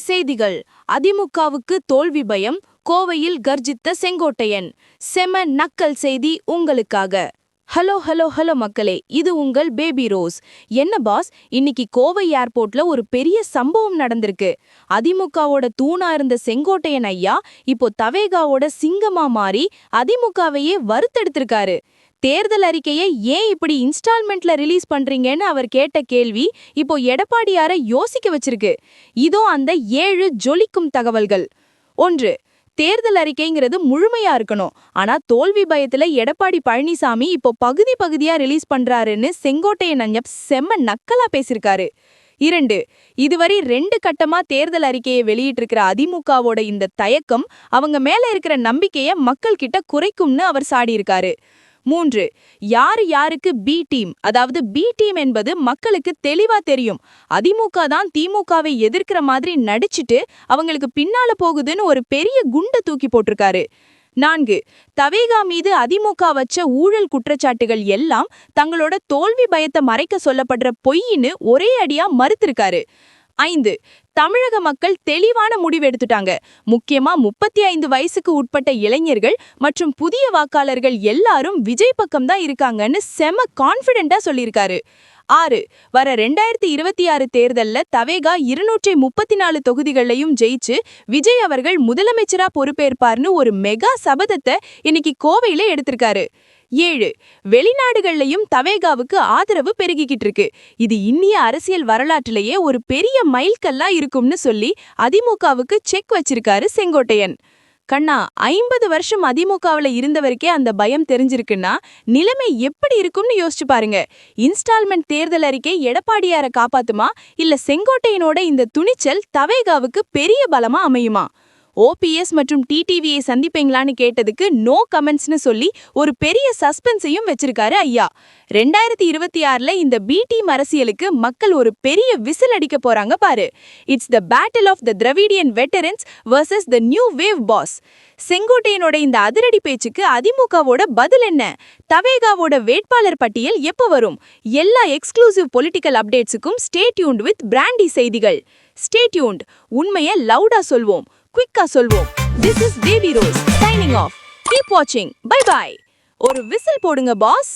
செய்திகள். அதிமுகவுக்கு தோல்வி பயம், கோவையில் கர்ஜித்த செங்கோட்டையன். செம நக்கல் செய்தி உங்களுக்காக. ஹலோ ஹலோ ஹலோ மக்களே, இது உங்கள் பேபி ரோஸ். என்ன பாஸ், இன்னைக்கு கோவை ஏர்போர்ட்ல ஒரு பெரிய சம்பவம் நடந்திருக்கு. அதிமுகவோட தூணா இருந்த செங்கோட்டையன் ஐயா இப்போ தவேகாவோட சிங்கமா மாறி அதிமுகவையே வறுத்தெடுத்திருக்காரு. தேர்தல் அறிக்கையை ஏன் இப்படி இன்ஸ்டால்மெண்ட்ல ரிலீஸ் பண்றீங்கன்னு அவர் கேட்ட கேள்வி இப்போ எடப்பாடியார யோசிக்க வச்சிருக்கு. இதோ அந்த 7 ஜொலிக்கும் தகவல்கள். 1. தேர்தல் அறிக்கைங்கிறது முழுமையா இருக்கணும். ஆனா தோல்வி பயத்துல எடப்பாடி பழனிசாமி இப்போ பகுதி பகுதியா ரிலீஸ் பண்றாருன்னு செங்கோட்டையன் ஐயா செம்ம நக்கலா பேசியிருக்காரு. 2. இதுவரை 2 கட்டமா தேர்தல் அறிக்கையை வெளியிட்டிருக்கிற அதிமுகவோட இந்த தயக்கம் அவங்க மேல இருக்கிற நம்பிக்கைய மக்கள் கிட்ட குறைக்கும்னு அவர் சாடியிருக்காரு. 3. யாருக்கு பி டீம், அதாவது பி டீம் என்பது மக்களுக்கு தெளிவா தெரியும். அதிமுக தான் திமுகவை எதிர்க்கிற மாதிரி நடிச்சிட்டு அவங்களுக்கு பின்னால போகுதுன்னு ஒரு பெரிய குண்டை தூக்கி போட்டிருக்காரு. 4. தவேகா மீது அதிமுக வச்ச ஊழல் குற்றச்சாட்டுகள் எல்லாம் தங்களோட தோல்வி பயத்தை மறைக்க சொல்லப்படுற பொய்ன்னு ஒரே அடியா மறுத்திருக்காரு. 5. தமிழக மக்கள் தெளிவான முடிவு எடுத்துட்டாங்க. முக்கியமா 35 வயசுக்கு உட்பட்ட இளைஞர்கள் மற்றும் புதிய வாக்காளர்கள் எல்லாரும் விஜய் பக்கம் தான் இருக்காங்கன்னு செம கான்ஃபிடென்ட்டா சொல்லியிருக்காரு. 6. வர 2026 தேர்தல்ல தவேகா 234 தொகுதிகளையும் ஜெயிச்சு விஜய் அவர்கள் முதலமைச்சரா பொறுப்பேற்பார்னு ஒரு மெகா சபதத்தை இன்னைக்கு கோவையில எடுத்திருக்காரு. 7. வெளிநாடுகள்லயும் தவேகாவுக்கு ஆதரவு பெருகிக்கிட்டு இருக்கு. இது இந்திய அரசியல் வரலாற்றிலேயே ஒரு பெரிய மைல்கல்லா இருக்கும்னு சொல்லி அதிமுகவுக்கு செக் வச்சிருக்காரு செங்கோட்டையன். கண்ணா, 50 வருஷம் அதிமுகவுல இருந்தவருக்கே அந்த பயம் தெரிஞ்சிருக்குன்னா நிலைமை எப்படி இருக்கும்னு யோசிச்சு பாருங்க. இன்ஸ்டால்மெண்ட் தேர்தல் அறிக்கை எடப்பாடியார காப்பாத்துமா, இல்ல செங்கோட்டையனோட இந்த துணிச்சல் தவேகாவுக்கு பெரிய பலமா அமையுமா? ஓபிஎஸ் மற்றும் டிடிவியை சந்திப்பீங்களான்னு கேட்டதுக்கு நோ கமெண்ட்ஸ்னு சொல்லி ஒரு பெரிய சஸ்பென்ஸையும் வச்சிருக்காரு ஐயா. 2026ல இந்த பி டீம் அரசியலுக்கு மக்கள் ஒரு பெரிய விசில் அடிக்க போறாங்க பாரு. It's the battle of the Dravidian veterans versus the new wave boss. செங்கோட்டையனோட இந்த அதிரடி பேச்சுக்கு அதிமுகவோட பதில் என்ன? தவேகாவோட வேட்பாளர் பட்டியல் எப்போ வரும்? எல்லா எக்ஸ்க்ளூசிவ் பொலிட்டிக்கல் அப்டேட்ஸுக்கும் ஸ்டே டியூன்ட் வித் பிராண்டி செய்திகள். Stay tuned. உண்மையை லவுடா சொல்வோம், குயிக்கா சொல்வோம். This is Baby Rose signing off. Keep watching. Bye bye. ஒரு விசில் போடுங்க பாஸ்.